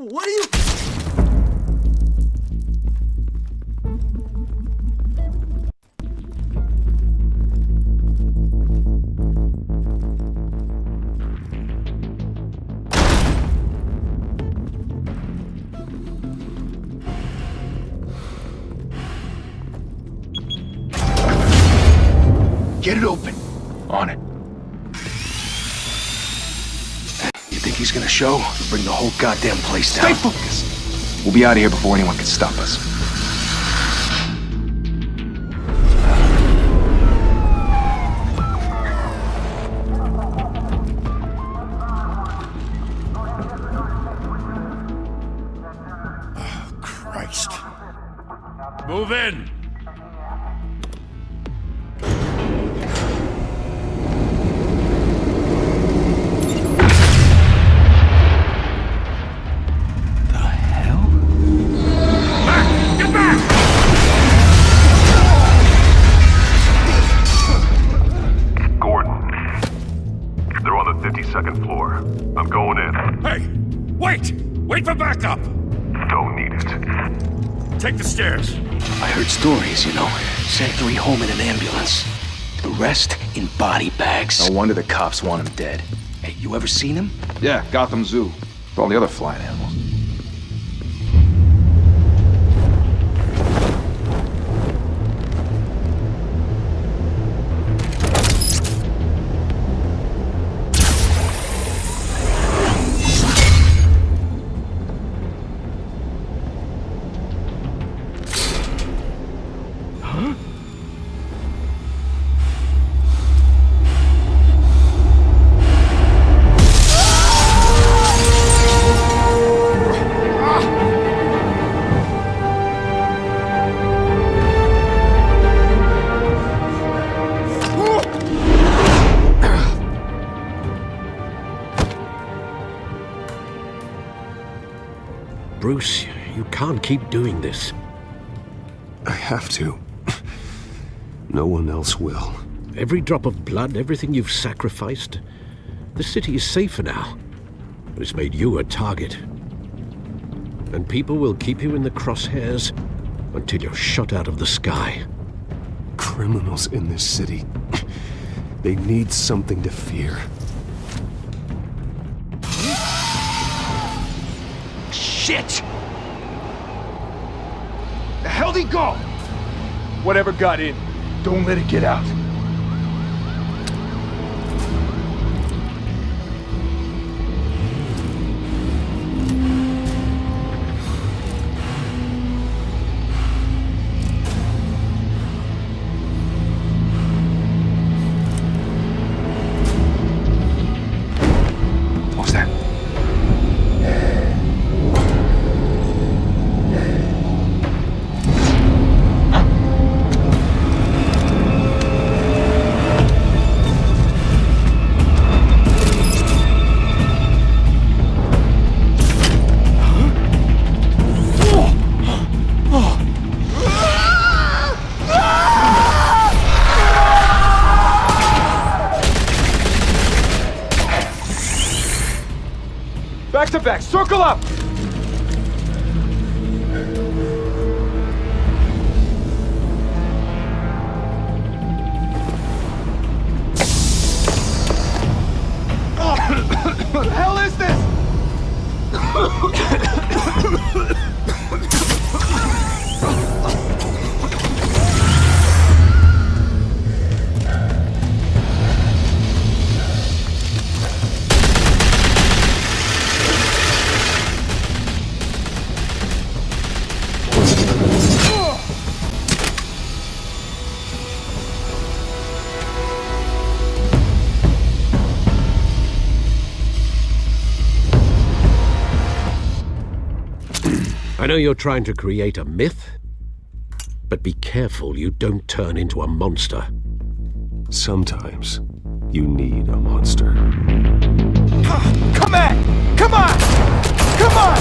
What are you... Get it open. On it. You think he's gonna show? Bring the whole goddamn place down. Stay focused. We'll be out of here before anyone can stop us. Oh, Christ. Move in! Second floor. I'm going in. Hey! Wait! Wait for backup! Don't need it. Take the stairs. I heard stories, you know. Sent 3 home in an ambulance. The rest in body bags. No wonder the cops want him dead. Hey, you ever seen him? Yeah, Gotham Zoo. With all the other flying animals. Bruce, you can't keep doing this. I have to. No one else will. Every drop of blood, everything you've sacrificed. The city is safer now, but it's made you a target. And people will keep you in the crosshairs until you're shot out of the sky. Criminals in this city. They need something to fear. Shit! The hell'd he go? Whatever got in, don't let it get out. What's that? Back to back, circle up! What the hell is this? I know you're trying to create a myth, but be careful you don't turn into a monster. Sometimes you need a monster. Come on! Come on! Come on!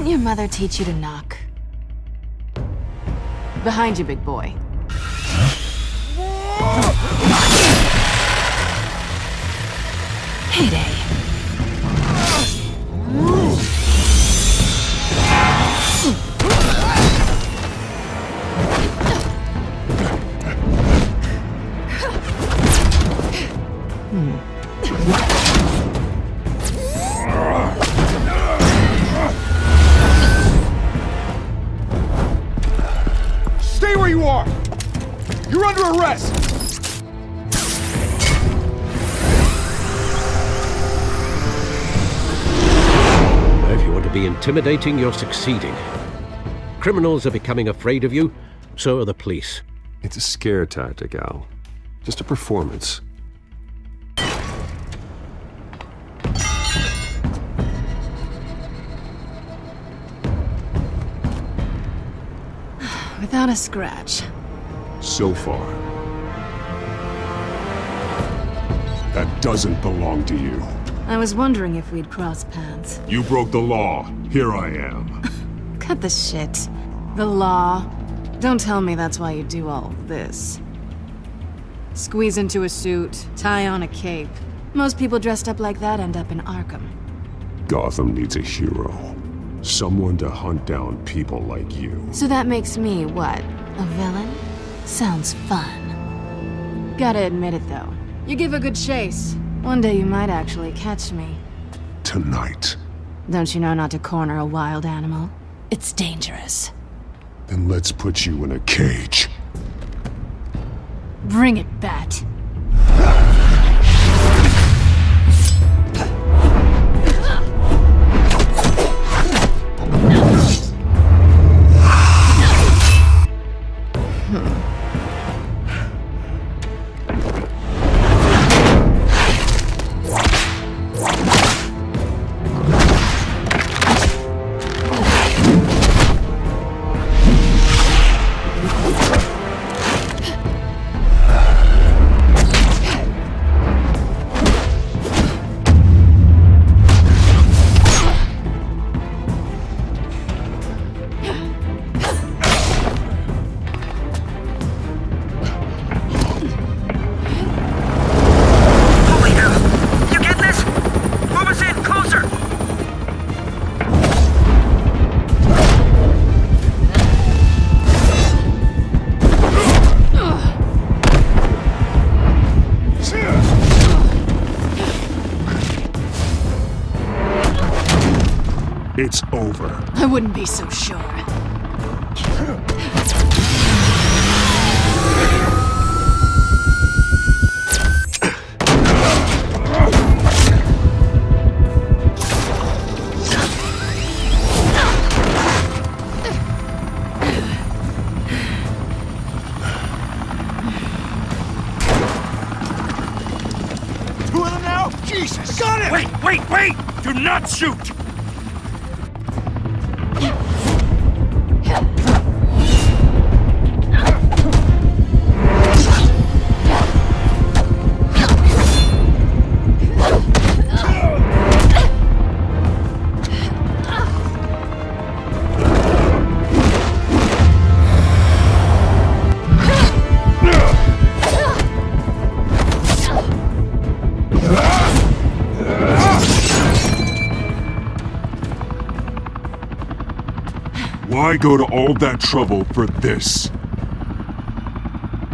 your mother teach you to knock? Behind you, big boy. Heyday. Stay where you are! You're under arrest! If you want to be intimidating, you're succeeding. Criminals are becoming afraid of you, so are the police. It's a scare tactic, Al. Just a performance. Without a scratch. So far. That doesn't belong to you. I was wondering if we'd cross paths. You broke the law. Here I am. Cut the shit. The law. Don't tell me that's why you do all this. Squeeze into a suit, tie on a cape. Most people dressed up like that end up in Arkham. Gotham needs a hero. Someone to hunt down people like you. So that makes me, what, a villain? Sounds fun. Gotta admit it, though. You give a good chase. One day you might actually catch me. Tonight. Don't you know not to corner a wild animal? It's dangerous. Then let's put you in a cage. Bring it, Bat. It's over. I wouldn't be so sure. Two of them now? Jesus! Got it! Wait! Do not shoot! Why go to all that trouble for this?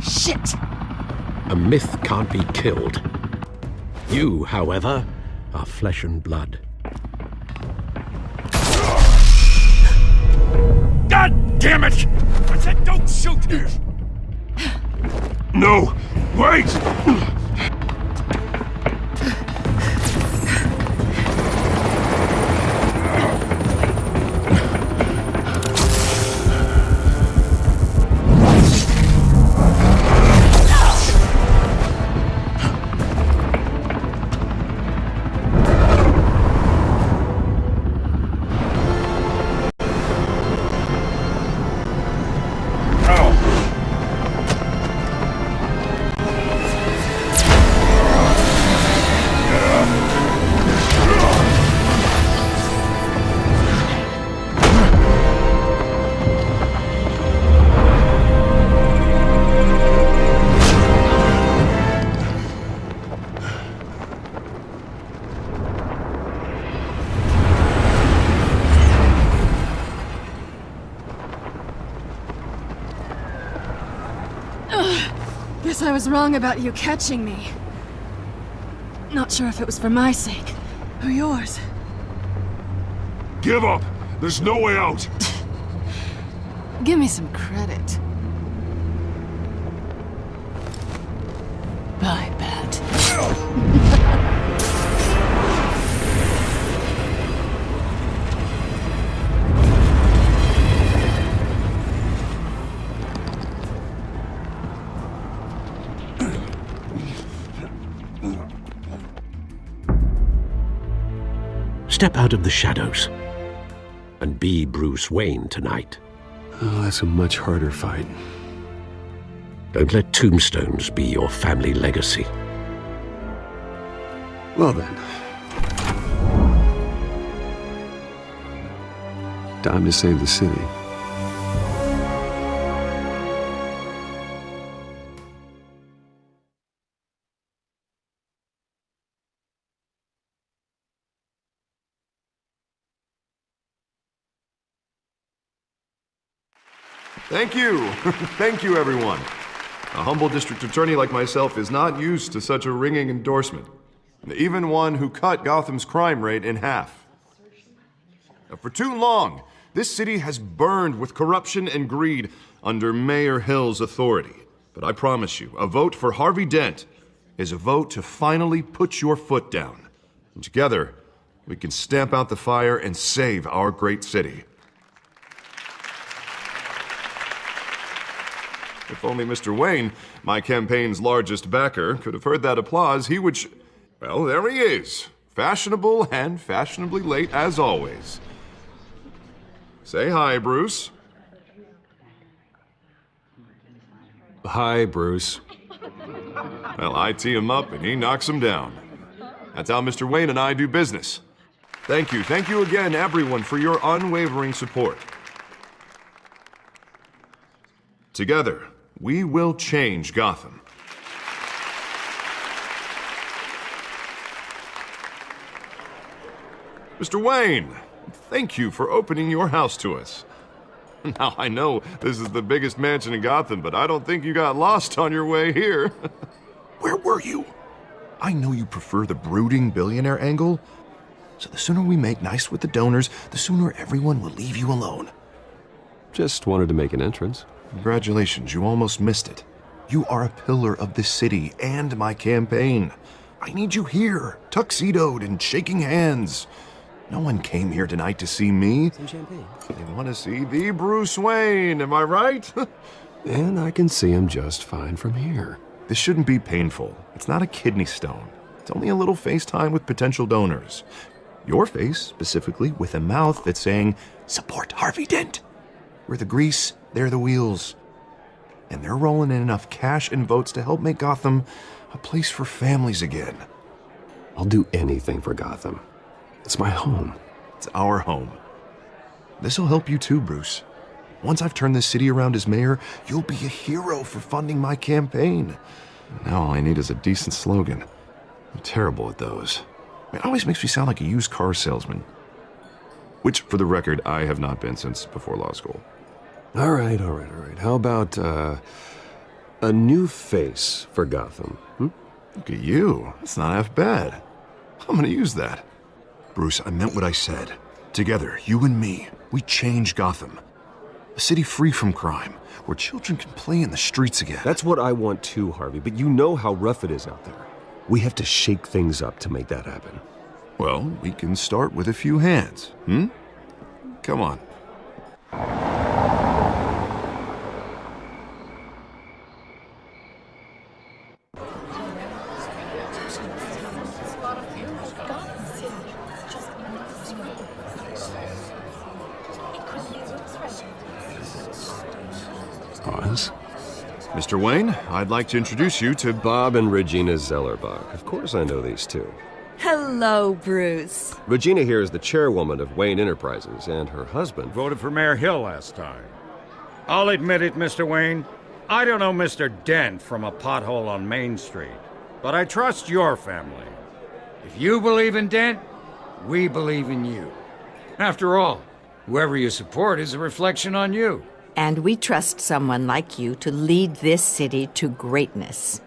Shit! A myth can't be killed. You, however, are flesh and blood. God damn it! I said don't shoot! No! Wait! I was wrong about you catching me. Not sure if it was for my sake, or yours. Give up! There's no way out! Give me some credit. Bye, Bat. Step out of the shadows and be Bruce Wayne tonight. Oh, that's a much harder fight. Don't let tombstones be your family legacy. Well then. Time to save the city. Thank you. Thank you, everyone. A humble district attorney like myself is not used to such a ringing endorsement. Even one who cut Gotham's crime rate in half. For too long, this city has burned with corruption and greed under Mayor Hill's authority. But I promise you, a vote for Harvey Dent is a vote to finally put your foot down. And together, we can stamp out the fire and save our great city. If only Mr. Wayne, my campaign's largest backer, could have heard that applause, he would well, there he is. Fashionable and fashionably late as always. Say hi, Bruce. Hi, Bruce. Well, I tee him up and he knocks him down. That's how Mr. Wayne and I do business. Thank you. Thank you again, everyone, for your unwavering support. Together, we will change Gotham. Mr. Wayne, thank you for opening your house to us. Now, I know this is the biggest mansion in Gotham, but I don't think you got lost on your way here. Where were you? I know you prefer the brooding billionaire angle, so the sooner we make nice with the donors, the sooner everyone will leave you alone. Just wanted to make an entrance. Congratulations, you almost missed it. You are a pillar of this city and my campaign. I need you here, tuxedoed and shaking hands. No one came here tonight to see me. Some champagne. They want to see the Bruce Wayne, am I right? And I can see him just fine from here. This shouldn't be painful. It's not a kidney stone. It's only a little FaceTime with potential donors. Your face, specifically, with a mouth that's saying, support Harvey Dent. We're the grease, they're the wheels. And they're rolling in enough cash and votes to help make Gotham a place for families again. I'll do anything for Gotham. It's my home. It's our home. This'll help you too, Bruce. Once I've turned this city around as mayor, you'll be a hero for funding my campaign. Now all I need is a decent slogan. I'm terrible at those. It always makes me sound like a used car salesman. Which, for the record, I have not been since before law school. All right. How about, a new face for Gotham? Look at you. That's not half bad. I'm gonna use that. Bruce, I meant what I said. Together, you and me, we change Gotham. A city free from crime, where children can play in the streets again. That's what I want too, Harvey, but you know how rough it is out there. We have to shake things up to make that happen. Well, we can start with a few hands, Come on. Pause. Mr. Wayne, I'd like to introduce you to Bob and Regina Zellerbach. Of course I know these two. Hello, Bruce. Regina here is the chairwoman of Wayne Enterprises, and her husband... Voted for Mayor Hill last time. I'll admit it, Mr. Wayne. I don't know Mr. Dent from a pothole on Main Street, but I trust your family. If you believe in Dent, we believe in you. After all, whoever you support is a reflection on you. And we trust someone like you to lead this city to greatness.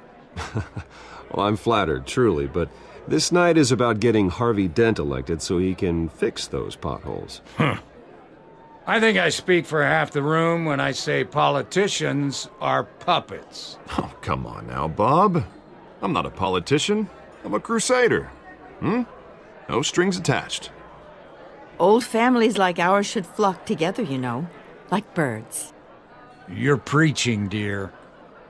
Well, I'm flattered, truly, but this night is about getting Harvey Dent elected so he can fix those potholes. I think I speak for half the room when I say politicians are puppets. Oh, come on now, Bob. I'm not a politician. I'm a crusader. No strings attached. Old families like ours should flock together, you know, like birds. You're preaching, dear.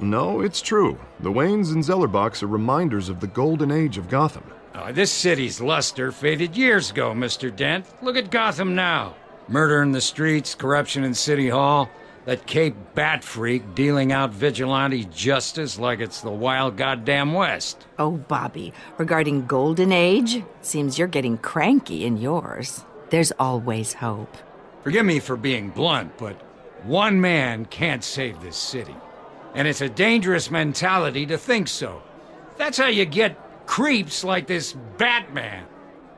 No, it's true. The Waynes and Zellerbachs are reminders of the golden age of Gotham. This city's luster faded years ago, Mr. Dent. Look at Gotham now. Murder in the streets, corruption in City Hall, that Cape Bat freak dealing out vigilante justice like it's the wild goddamn West. Oh, Bobby, regarding Golden Age, seems you're getting cranky in yours. There's always hope. Forgive me for being blunt, but one man can't save this city. And it's a dangerous mentality to think so. That's how you get creeps like this Batman.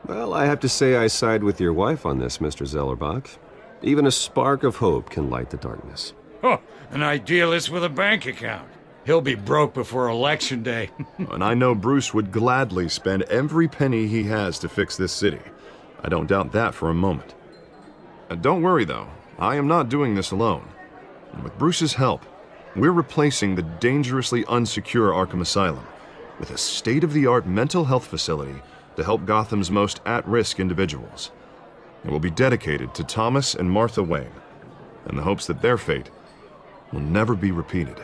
Well, I have to say I side with your wife on this, Mr. Zellerbach. Even a spark of hope can light the darkness. Oh, an idealist with a bank account. He'll be broke before Election Day. And I know Bruce would gladly spend every penny he has to fix this city. I don't doubt that for a moment. Don't worry, though. I am not doing this alone. And with Bruce's help, we're replacing the dangerously unsecure Arkham Asylum with a state-of-the-art mental health facility to help Gotham's most at-risk individuals. It will be dedicated to Thomas and Martha Wayne, in the hopes that their fate will never be repeated.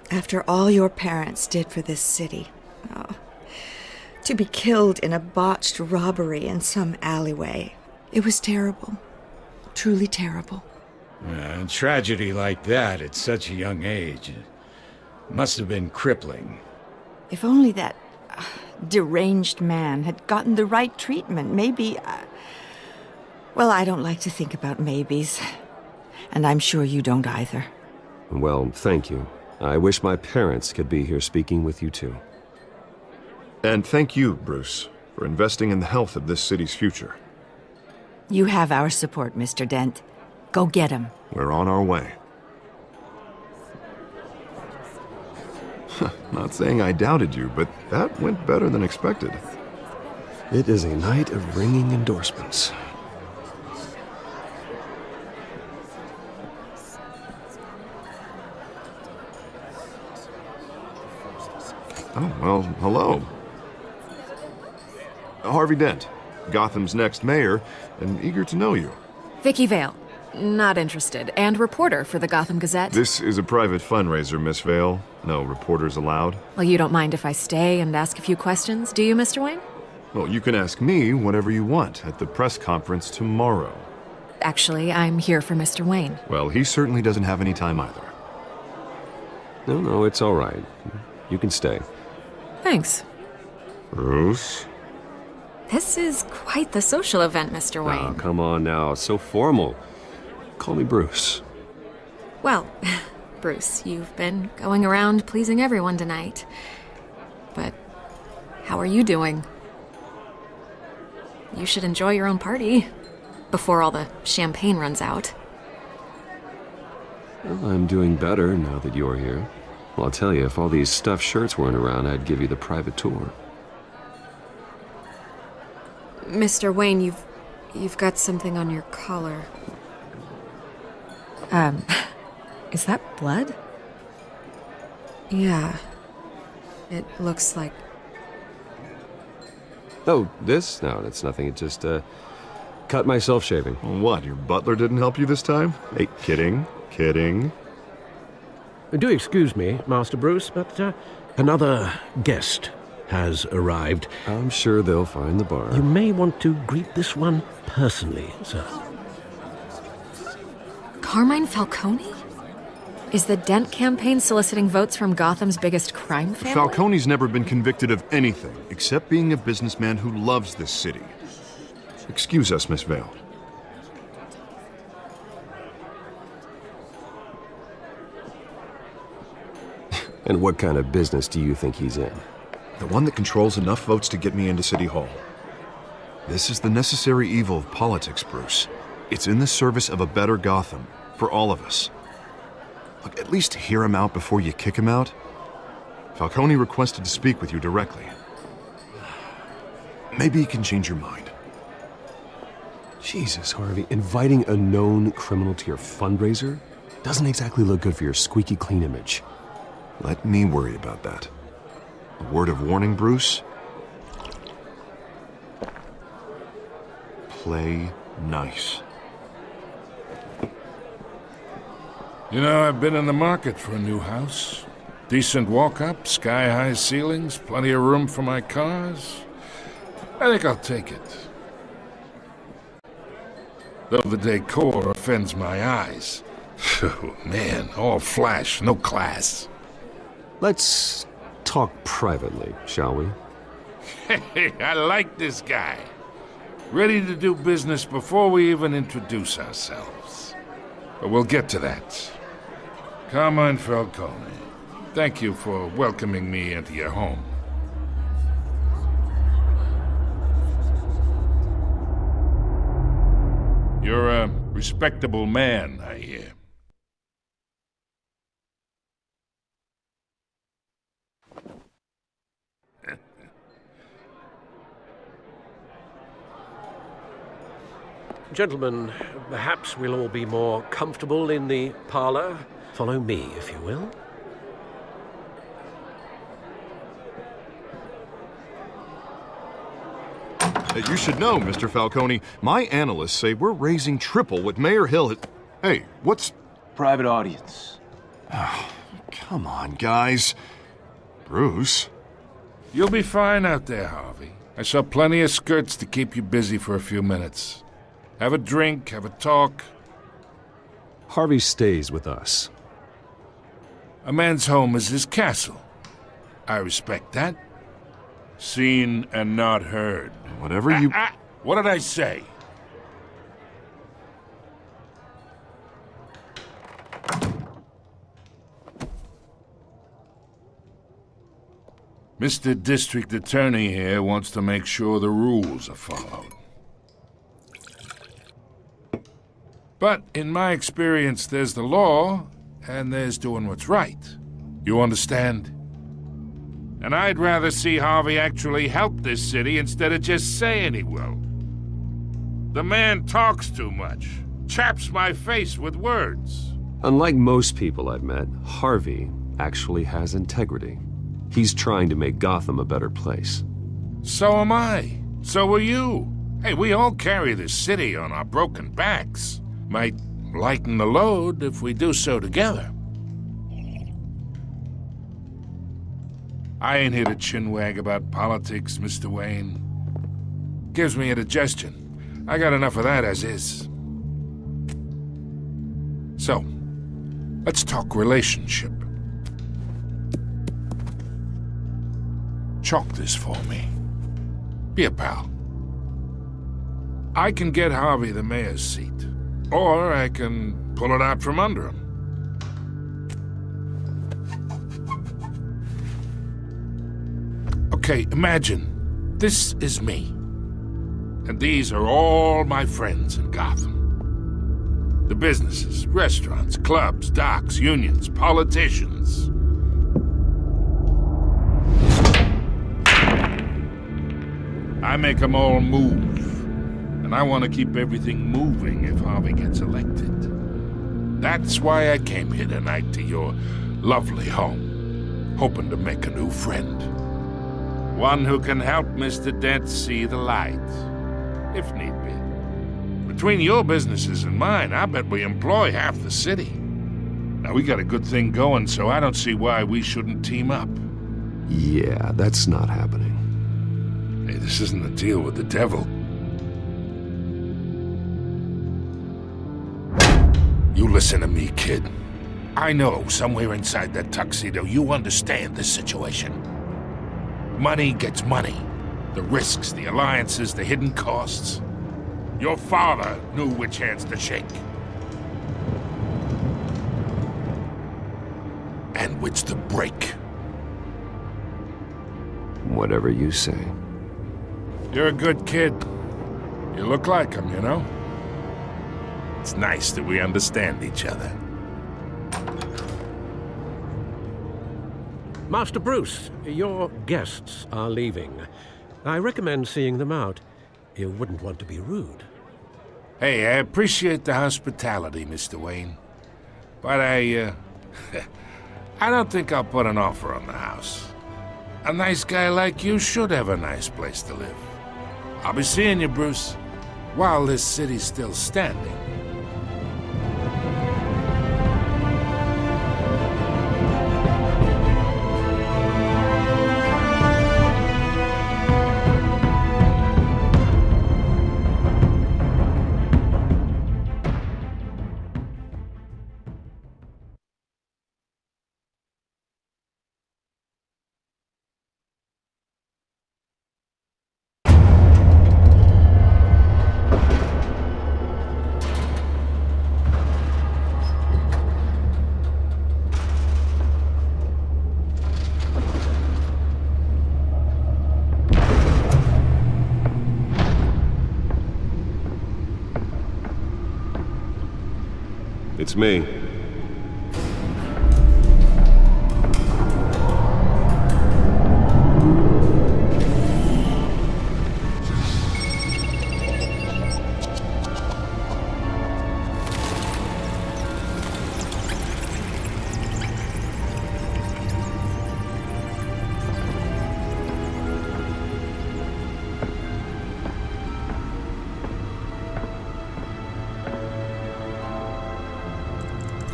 After all your parents did for this city, to be killed in a botched robbery in some alleyway, it was terrible. Truly terrible. A tragedy like that at such a young age must have been crippling. If only that deranged man had gotten the right treatment, maybe... Well, I don't like to think about maybes. And I'm sure you don't either. Well, thank you. I wish my parents could be here speaking with you too. And thank you, Bruce, for investing in the health of this city's future. You have our support, Mr. Dent. Go get him. We're on our way. Not saying I doubted you, but that went better than expected. It is a night of ringing endorsements. Oh, well, hello. Harvey Dent, Gotham's next mayor, and eager to know you. Vicky Vale. Not interested. And reporter for the Gotham Gazette. This is a private fundraiser, Miss Vale. No reporters allowed. Well, you don't mind if I stay and ask a few questions, do you, Mr. Wayne? Well, you can ask me whatever you want at the press conference tomorrow. Actually, I'm here for Mr. Wayne. Well, he certainly doesn't have any time either. No, it's all right. You can stay. Thanks. Bruce? This is quite the social event, Mr. Wayne. Oh, come on now. It's so formal. Call me Bruce. Well, Bruce, you've been going around pleasing everyone tonight. But how are you doing? You should enjoy your own party before all the champagne runs out. Well, I'm doing better now that you're here. Well, I'll tell you, if all these stuffed shirts weren't around, I'd give you the private tour. Mr. Wayne, you've got something on your collar. Is that blood? Yeah. It looks like... Oh, this? No, that's nothing. It just, cut myself shaving. What, your butler didn't help you this time? Hey, kidding. Do excuse me, Master Bruce, but another guest has arrived. I'm sure they'll find the bar. You may want to greet this one personally, sir. Carmine Falcone? Is the Dent campaign soliciting votes from Gotham's biggest crime family? Falcone's never been convicted of anything except being a businessman who loves this city. Excuse us, Miss Vale. And what kind of business do you think he's in? The one that controls enough votes to get me into City Hall. This is the necessary evil of politics, Bruce. It's in the service of a better Gotham, for all of us. Look, at least hear him out before you kick him out. Falcone requested to speak with you directly. Maybe he can change your mind. Jesus, Harvey, inviting a known criminal to your fundraiser doesn't exactly look good for your squeaky clean image. Let me worry about that. A word of warning, Bruce? Play nice. You know, I've been in the market for a new house. Decent walk-up, sky-high ceilings, plenty of room for my cars. I think I'll take it. Though the decor offends my eyes. Oh, man, all flash, no class. Let's talk privately, shall we? Hey, I like this guy. Ready to do business before we even introduce ourselves. But we'll get to that. Carmine Falcone, thank you for welcoming me into your home. You're a respectable man, I hear. Gentlemen, perhaps we'll all be more comfortable in the parlor. Follow me, if you will. You should know, Mr. Falcone, my analysts say we're raising triple what Mayor Hill had... Hey, what's... Private audience. Oh, come on, guys. Bruce? You'll be fine out there, Harvey. I saw plenty of skirts to keep you busy for a few minutes. Have a drink, have a talk. Harvey stays with us. A man's home is his castle. I respect that. Seen and not heard. Whatever you... What did I say? Mr. District Attorney here wants to make sure the rules are followed. But in my experience, there's the law, and there's doing what's right. You understand? And I'd rather see Harvey actually help this city instead of just saying he will. The man talks too much, chaps my face with words. Unlike most people I've met, Harvey actually has integrity. He's trying to make Gotham a better place. So am I. So are you. Hey, we all carry this city on our broken backs. Might lighten the load if we do so together. I ain't here to chinwag about politics, Mr. Wayne. Gives me indigestion. I got enough of that as is. So, let's talk relationship. Chalk this for me. Be a pal. I can get Harvey the mayor's seat, or I can pull it out from under him. Okay, imagine this is me, and these are all my friends in Gotham. The businesses, restaurants, clubs, docks, unions, politicians. I make them all move. And I want to keep everything moving if Harvey gets elected. That's why I came here tonight to your lovely home, hoping to make a new friend. One who can help Mr. Dent see the light, if need be. Between your businesses and mine, I bet we employ half the city. Now, we got a good thing going, so I don't see why we shouldn't team up. Yeah, that's not happening. Hey, this isn't a deal with the devil. You listen to me, kid. I know somewhere inside that tuxedo you understand this situation. Money gets money. The risks, the alliances, the hidden costs. Your father knew which hands to shake. And which to break. Whatever you say. You're a good kid. You look like him, you know? It's nice that we understand each other. Master Bruce, your guests are leaving. I recommend seeing them out. You wouldn't want to be rude. Hey, I appreciate the hospitality, Mr. Wayne. But I don't think I'll put an offer on the house. A nice guy like you should have a nice place to live. I'll be seeing you, Bruce, while this city's still standing. It's me.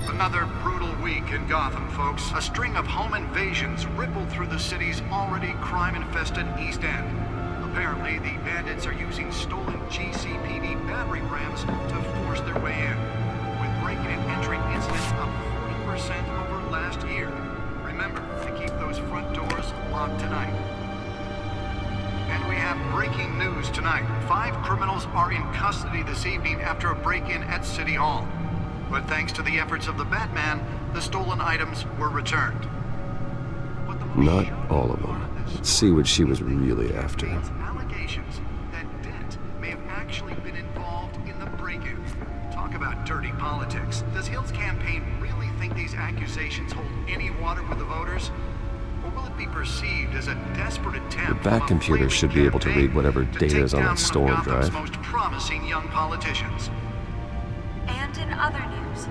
Another brutal week in Gotham, folks. A string of home invasions rippled through the city's already crime-infested East End. Apparently, the bandits are using stolen GCPD battering rams to force their way in, with breaking and entering incidents up 40% over last year. Remember to keep those front doors locked tonight. And we have breaking news tonight. 5 criminals are in custody this evening after a break-in at City Hall. But thanks to the efforts of the Batman, the stolen items were returned. Not all of them. Let's see what she was really after. Allegations that Dent may have actually been involved in the break-in. Talk about dirty politics. Does Hill's campaign really think these accusations hold any water with the voters? Or will it be perceived as a desperate attempt? The Bat computer should be able to read whatever data is on that storm drive. Most promising young politicians. And in other news,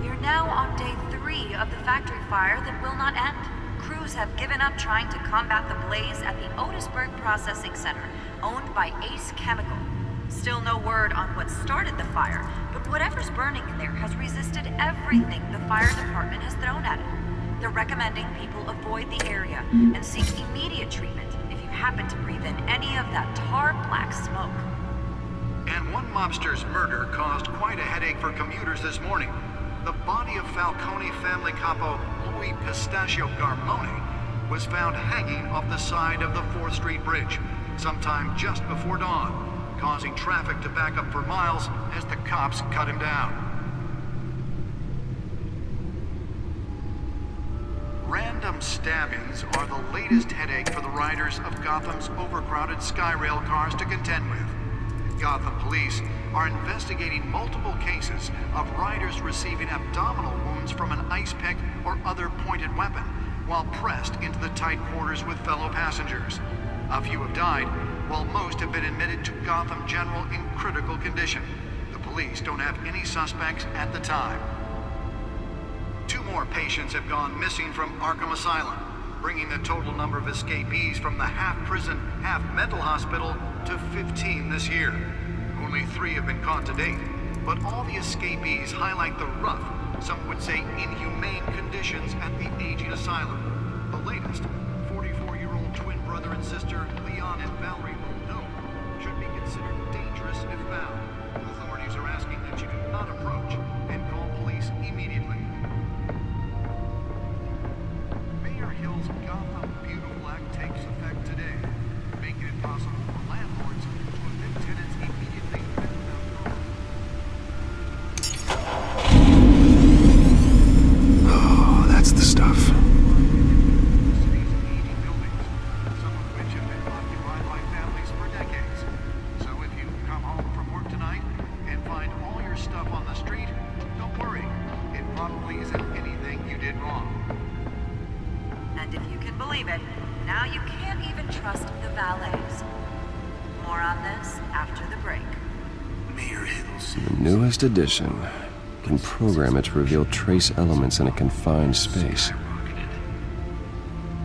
you're now on day 3 of the factory fire that will not end. Crews have given up trying to combat the blaze at the Otisburg Processing Center, owned by Ace Chemical. Still no word on what started the fire, but whatever's burning in there has resisted everything the fire department has thrown at it. They're recommending people avoid the area and seek immediate treatment if you happen to breathe in any of that tar black smoke. And one mobster's murder caused quite a headache for commuters this morning. The body of Falcone family capo Louis Pistachio Garmone was found hanging off the side of the 4th Street Bridge sometime just before dawn, causing traffic to back up for miles as the cops cut him down. Random stabbings are the latest headache for the riders of Gotham's overcrowded Skyrail cars to contend with. Gotham police are investigating multiple cases of riders receiving abdominal wounds from an ice pick or other pointed weapon while pressed into the tight quarters with fellow passengers. A few have died, while most have been admitted to Gotham General in critical condition. The police don't have any suspects at the time. 2 more patients have gone missing from Arkham Asylum, bringing the total number of escapees from the half-prison, half-mental hospital to 15 this year. Only 3 have been caught to date, but all the escapees highlight the rough, some would say inhumane conditions at the aging asylum. The latest, 44-year-old twin brother and sister Leon and Valerie Muldoon should be considered dangerous if found. Authorities are asking that you do not approach and call police immediately. Mayor Hill's Gotham Beautiful Act takes effect today, making it possible for landlords to evict tenants immediately without Oh, that's the stuff. some of which have been occupied by families for decades. So if you come home from work tonight, The newest edition can program it to reveal trace elements in a confined space.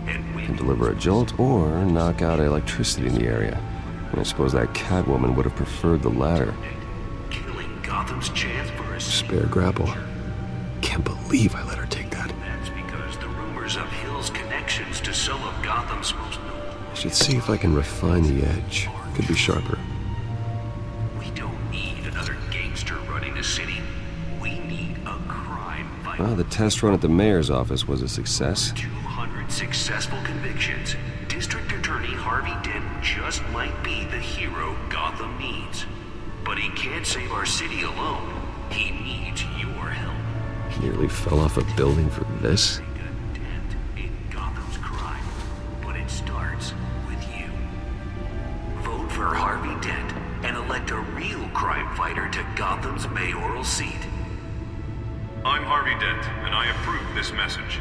Can deliver a jolt or knock out electricity in the area. And I suppose that Catwoman would have preferred the latter. Killing Gotham's chance for a Spare grapple. Can't believe I let her take that. That's because the rumors of Hill's connections to some of Gotham's most noble. I should see if I can refine the edge. Could be sharper. We don't need another gangster running the city. We need a crime fighter. Well, the test run at the mayor's office was a success. 200 successful convictions. District Attorney Harvey Dent just might be the hero Gotham needs. But he can't save our city alone. He needs your help. Nearly fell off a building for this. Make a dent in Gotham's crime. But it starts with you. Vote for Harvey Dent and elect a real crime fighter to Gotham's mayoral seat. I'm Harvey Dent, and I approve this message.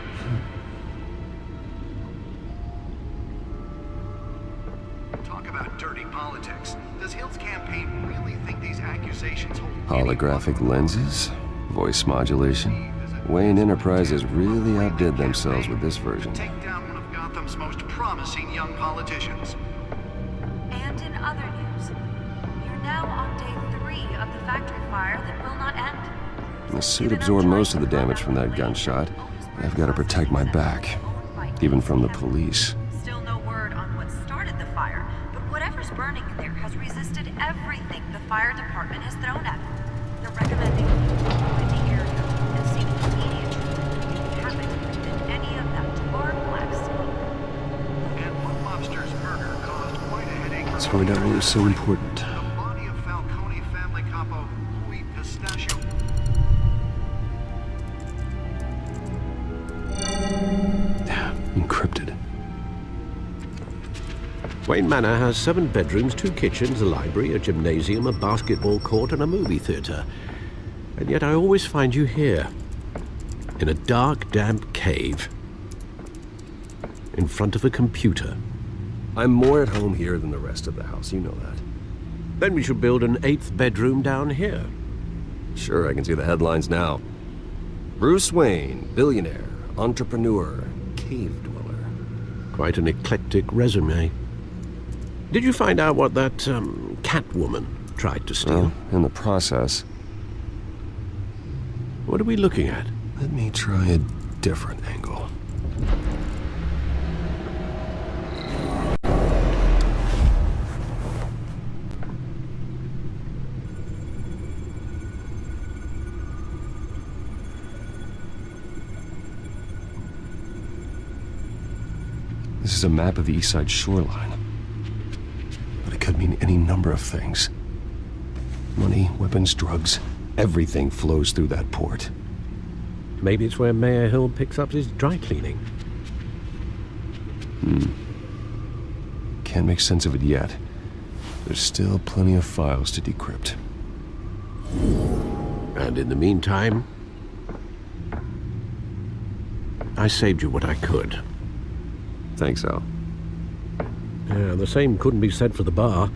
Talk about dirty politics. Does Hill's campaign really think these accusations hold Holographic lenses, voice modulation. Wayne Enterprises really outdid themselves with this version. Take down one of Gotham's most promising young politicians. And in other news, you're now on day 3 of the factory fire that will not end. The suit absorbed most of the damage from that gunshot. I've got to protect my back, even from the police. Still no word on what started the fire, but whatever's burning in there has resisted everything the fire department has thrown at it. They're recommending you avoid the area and seek immediate treatment if you haven't breathed in any of that dark black smoke. And one mobster's murder caused quite a headache. Let's find out what was so important. The body of Falcone family capo Louis Pistachio. Encrypted. Wayne Manor has 7 bedrooms, 2 kitchens, a library, a gymnasium, a basketball court, and a movie theater. And yet I always find you here, in a dark, damp cave, in front of a computer. I'm more at home here than the rest of the house, you know that. Then we should build an 8th bedroom down here. Sure, I can see the headlines now. Bruce Wayne, billionaire, entrepreneur, cave dweller. Quite an eclectic resume. Did you find out what that, Catwoman tried to steal? Well, in the process. What are we looking at? Let me try a different angle. This is a map of the East Side shoreline. But it could mean any number of things. Money, weapons, drugs, everything flows through that port. Maybe it's where Mayor Hill picks up his dry cleaning. Can't make sense of it yet. There's still plenty of files to decrypt. And in the meantime, I saved you what I could. Thanks, Al. Yeah, the same couldn't be said for the bar.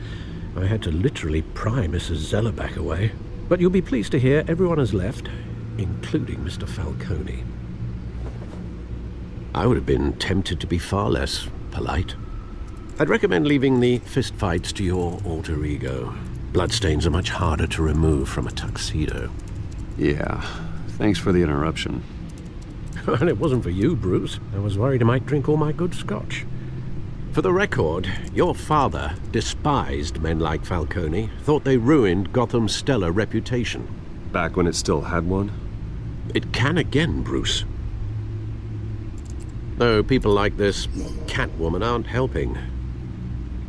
I had to literally pry Mrs. Zellerback away. But you'll be pleased to hear everyone has left, including Mr. Falcone. I would have been tempted to be far less polite. I'd recommend leaving the fistfights to your alter ego. Bloodstains are much harder to remove from a tuxedo. Yeah, thanks for the interruption. Well, it wasn't for you, Bruce. I was worried I might drink all my good scotch. For the record, your father despised men like Falcone, thought they ruined Gotham's stellar reputation. Back when it still had one? It can again, Bruce. Though people like this Catwoman aren't helping.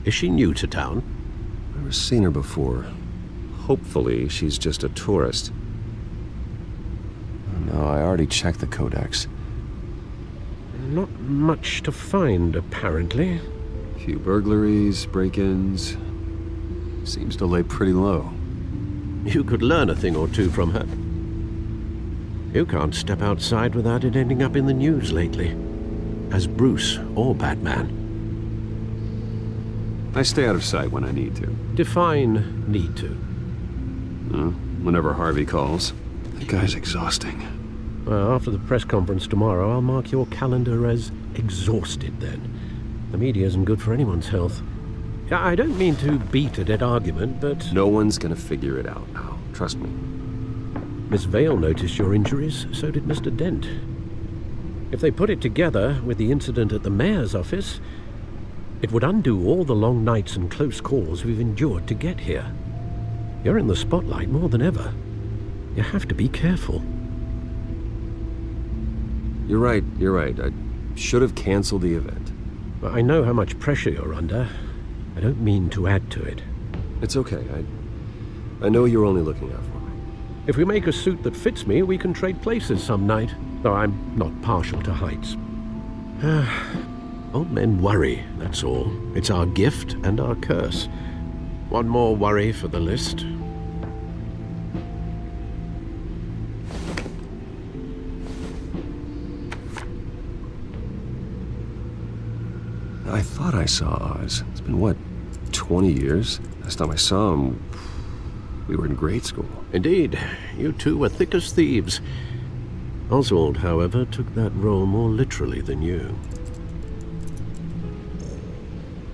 Is she new to town? Never seen her before. Hopefully, she's just a tourist. No, I already checked the codex. Not much to find, apparently. Few burglaries, break-ins. Seems to lay pretty low. You could learn a thing or two from her. You can't step outside without it ending up in the news lately. As Bruce or Batman. I stay out of sight when I need to. Define need to. whenever Harvey calls. That guy's exhausting. Well, after the press conference tomorrow, I'll mark your calendar as exhausted then. The media isn't good for anyone's health. I don't mean to beat a dead argument, but... No one's gonna figure it out now. Trust me. Miss Vale noticed your injuries, so did Mr. Dent. If they put it together with the incident at the mayor's office, it would undo all the long nights and close calls we've endured to get here. You're in the spotlight more than ever. You have to be careful. You're right. I should have canceled the event. But I know how much pressure you're under. I don't mean to add to it. It's okay. I know you're only looking out for me. If we make a suit that fits me, we can trade places some night, though I'm not partial to heights. Old men worry, that's all. It's our gift and our curse. One more worry for the list. I thought I saw Oz. It's been, what, 20 years? Last time I saw him, we were in grade school. Indeed. You two were thick as thieves. Oswald, however, took that role more literally than you.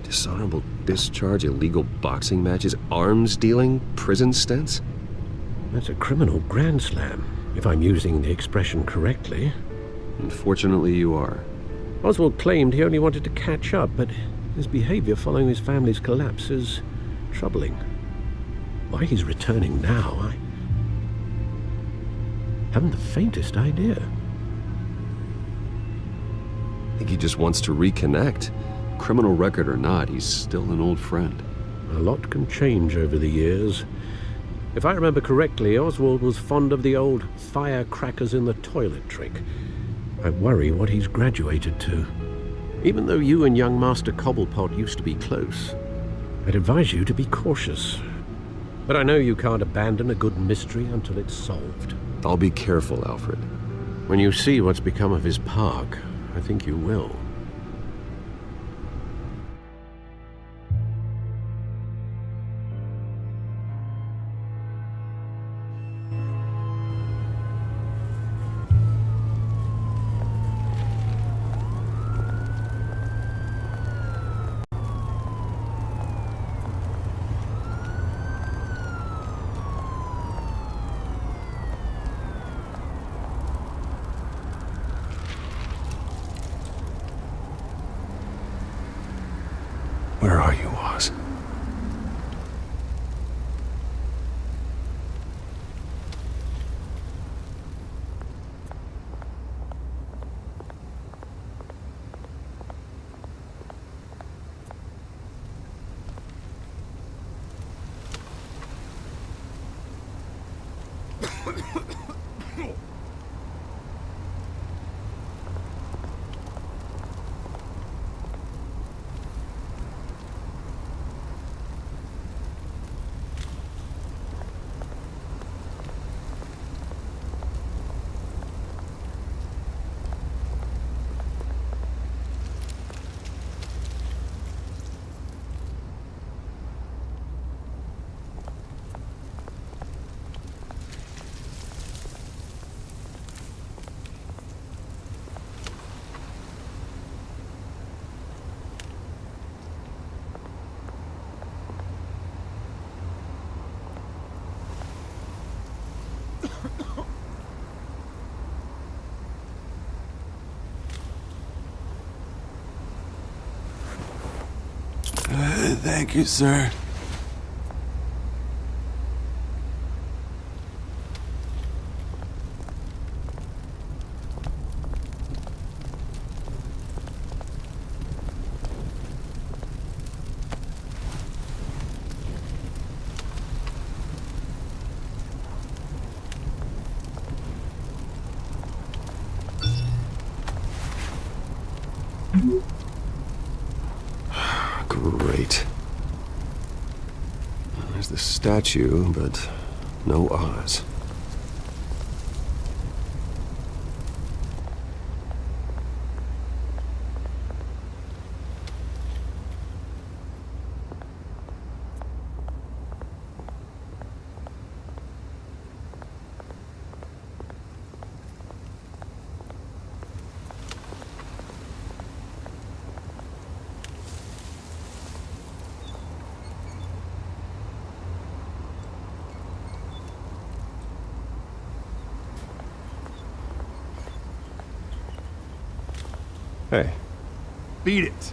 Dishonorable discharge, illegal boxing matches, arms dealing, prison stints? That's a criminal grand slam, if I'm using the expression correctly. Unfortunately, you are. Oswald claimed he only wanted to catch up, but his behavior following his family's collapse is troubling. Why he's returning now, I haven't the faintest idea. I think he just wants to reconnect. Criminal record or not, he's still an old friend. A lot can change over the years. If I remember correctly, Oswald was fond of the old firecrackers in the toilet trick. I worry what he's graduated to. Even though you and young Master Cobblepot used to be close, I'd advise you to be cautious. But I know you can't abandon a good mystery until it's solved. I'll be careful, Alfred. When you see what's become of his park, I think you will. Where are you, Oz? Thank you, sir. Great. There's the statue, but no Oz. Hey. Beat it.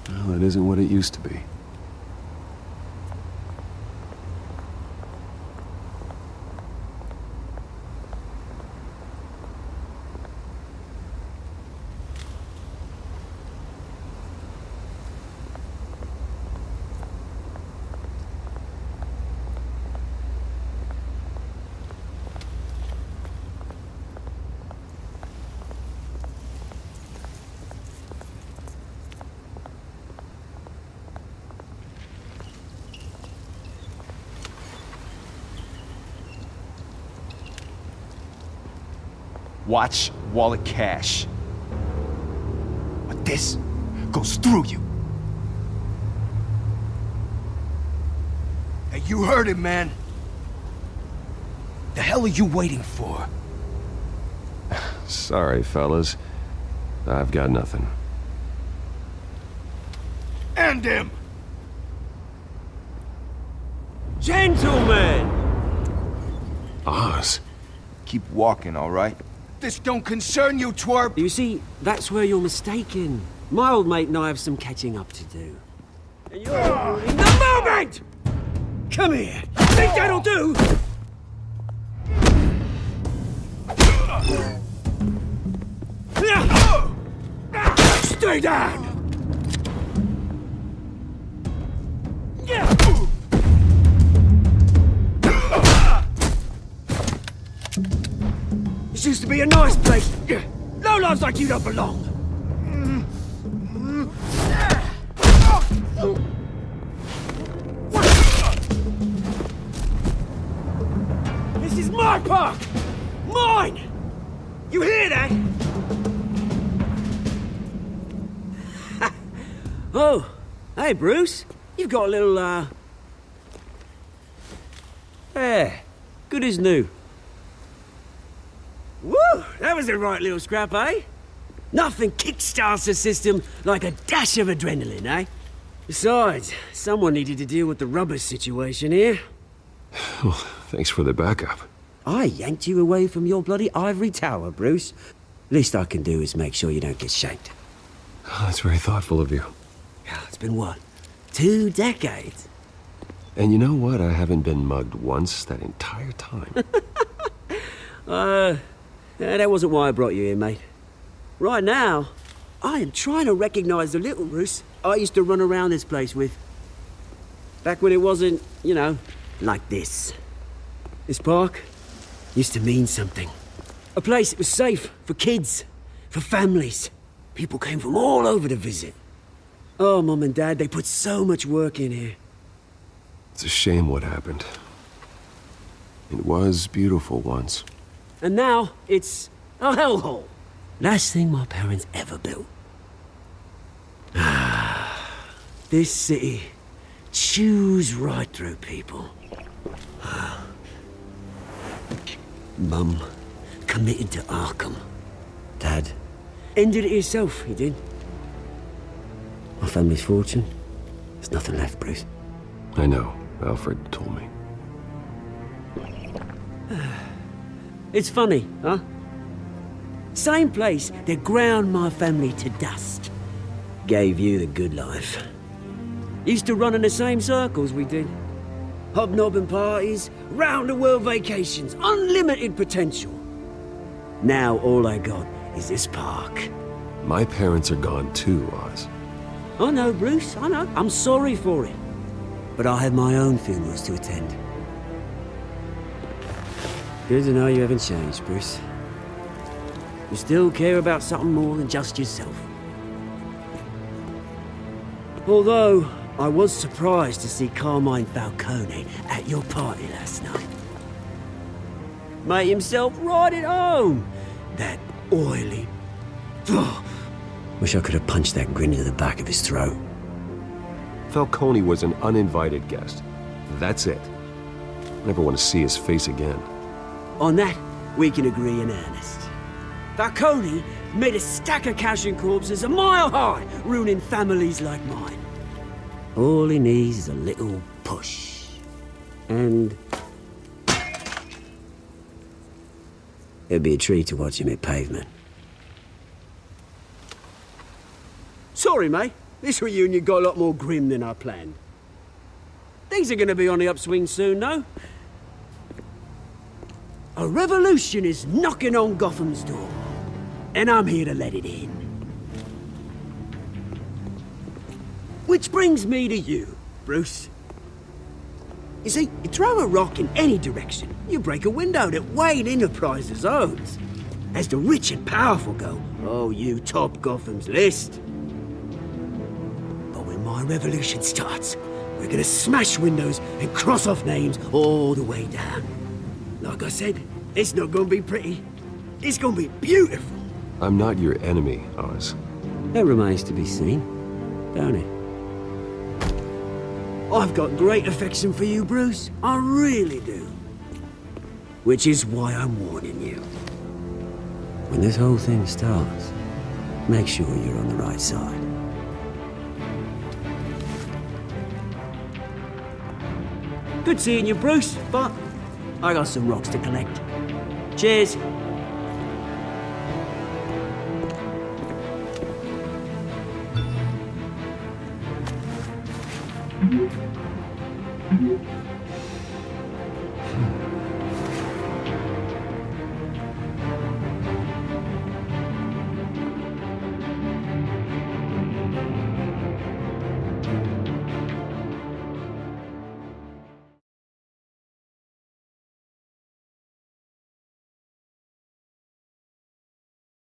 Well, it isn't what it used to be. Watch wallet cash. But this goes through you. Hey, you heard it, man. The hell are you waiting for? Sorry, fellas. I've got nothing. End him! Gentlemen! Oz. Keep walking, all right? This don't concern you, twerp! You see, that's where you're mistaken. My old mate and I have some catching up to do. And you're ruining the moment! Come here! Think that'll do? Stay down! This used to be a nice place. No lives like you don't belong. This is my park! Mine! You hear that? Oh, hey Bruce. You've got a little, Yeah, good as new. Woo! That was a right little scrap, eh? Nothing kickstarts the system like a dash of adrenaline, eh? Besides, someone needed to deal with the rubber situation here. Well, thanks for the backup. I yanked you away from your bloody ivory tower, Bruce. Least I can do is make sure you don't get shanked. Oh, that's very thoughtful of you. It's been what? 2 decades? And you know what? I haven't been mugged once that entire time. That wasn't why I brought you here, mate. Right now, I am trying to recognize the little Bruce I used to run around this place with. Back when it wasn't, you know, like this. This park used to mean something. A place that was safe for kids, for families. People came from all over to visit. Oh, Mum and Dad, they put so much work in here. It's a shame what happened. It was beautiful once. And now, it's a hellhole. Last thing my parents ever built. This city chews right through people. Mum committed to Arkham. Dad ended it himself, he did. My family's fortune, there's nothing left, Bruce. I know. Alfred told me. It's funny, huh? Same place that ground my family to dust. Gave you the good life. Used to run in the same circles we did. Hobnobbing parties, round-the-world vacations, unlimited potential. Now all I got is this park. My parents are gone too, Oz. I know, Bruce, I know. I'm sorry for it. But I have my own funerals to attend. Good to know you haven't changed, Bruce. You still care about something more than just yourself. Although, I was surprised to see Carmine Falcone at your party last night. Made himself right at home. That oily... Wish I could have punched that grin into the back of his throat. Falcone was an uninvited guest. That's it. I never want to see his face again. On that, we can agree in earnest. Falcone made a stack of cash and corpses a mile high, ruining families like mine. All he needs is a little push. And it'd be a treat to watch him hit pavement. Sorry, mate. This reunion got a lot more grim than I planned. Things are gonna be on the upswing soon, though. A revolution is knocking on Gotham's door, and I'm here to let it in. Which brings me to you, Bruce. You see, you throw a rock in any direction, you break a window that Wayne Enterprises owns. As the rich and powerful go, oh, you top Gotham's list. But when my revolution starts, we're gonna smash windows and cross off names all the way down. Like I said, it's not gonna be pretty. It's gonna be beautiful. I'm not your enemy, Oz. That remains to be seen, don't it? I've got great affection for you, Bruce. I really do. Which is why I'm warning you. When this whole thing starts, make sure you're on the right side. Good seeing you, Bruce, but I got some rocks to collect. Cheers.